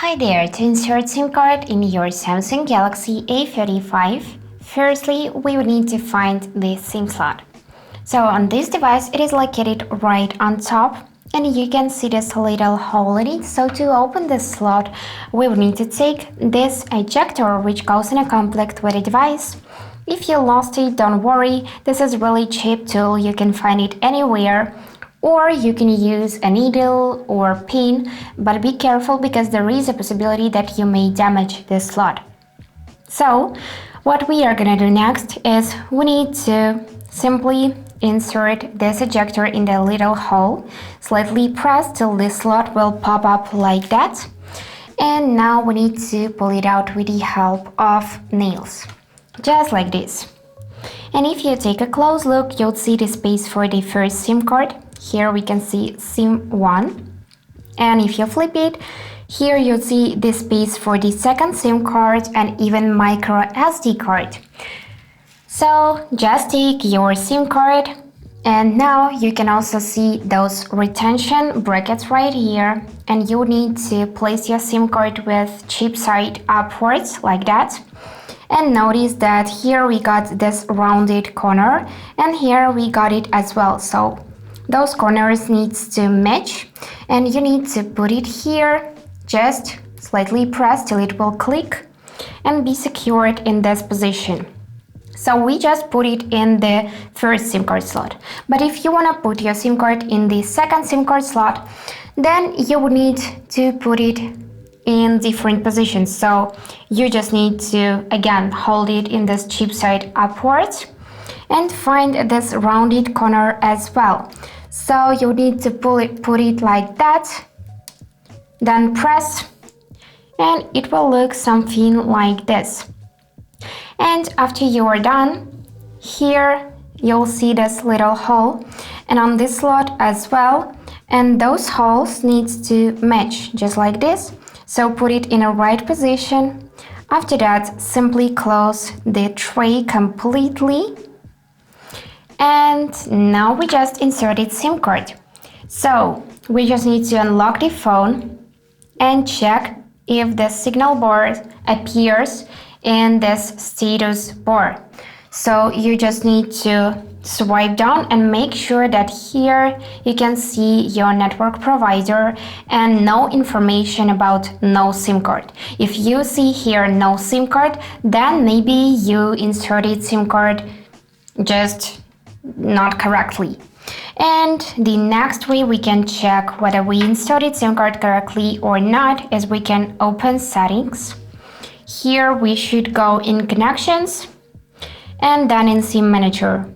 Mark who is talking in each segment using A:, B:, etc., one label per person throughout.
A: Hi there, to insert SIM card in your Samsung Galaxy A35, firstly we will need to find the SIM slot. So on this device it is located right on top and you can see this little hole in it. So to open this slot we will need to take this ejector which goes in a conflict with the device. If you lost it, don't worry, this is really cheap tool, you can find it anywhere. Or you can use a needle or pin, but be careful because there is a possibility that you may damage the slot. So what we are gonna do next is we need to simply insert this ejector in the little hole, slightly press till the slot will pop up like that. And now we need to pull it out with the help of nails, just like this. And if you take a close look, you'll see the space for the first SIM card. Here we can see SIM 1, and if you flip it, here you'll see the space for the second SIM card and even micro SD card. So just take your SIM card, and now you can also see those retention brackets right here, and you need to place your SIM card with chip side upwards like that. And notice that here we got this rounded corner and here we got it as well. So those corners needs to match and you need to put it here, just slightly press till it will click and be secured in this position. So we just put it in the first SIM card slot. But if you want to put your SIM card in the second SIM card slot, then you would need to put it in different positions. So you just need to again hold it in this chip side upwards and find this rounded corner as well. So you need to put it like that, then press, and it will look something like this. And after you are done, here you'll see this little hole, and on this slot as well, and those holes needs to match just like this. So put it in a right position. After that, simply close the tray completely. And now we just inserted SIM card. So we just need to unlock the phone and check if the signal bar appears in this status bar. So you just need to swipe down and make sure that here you can see your network provider and no information about no SIM card. If you see here no SIM card, then maybe you inserted SIM card just not correctly. And the next way we can check whether we inserted SIM card correctly or not is we can open settings. Here we should go in connections and then in SIM manager.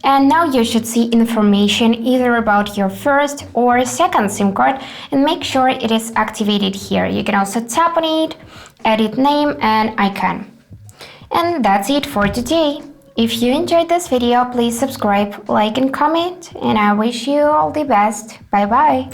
A: And now you should see information either about your first or second SIM card and make sure it is activated here. You can also tap on it, edit name and icon. And that's it for today. If you enjoyed this video, please subscribe, like and comment, and I wish you all the best. Bye bye!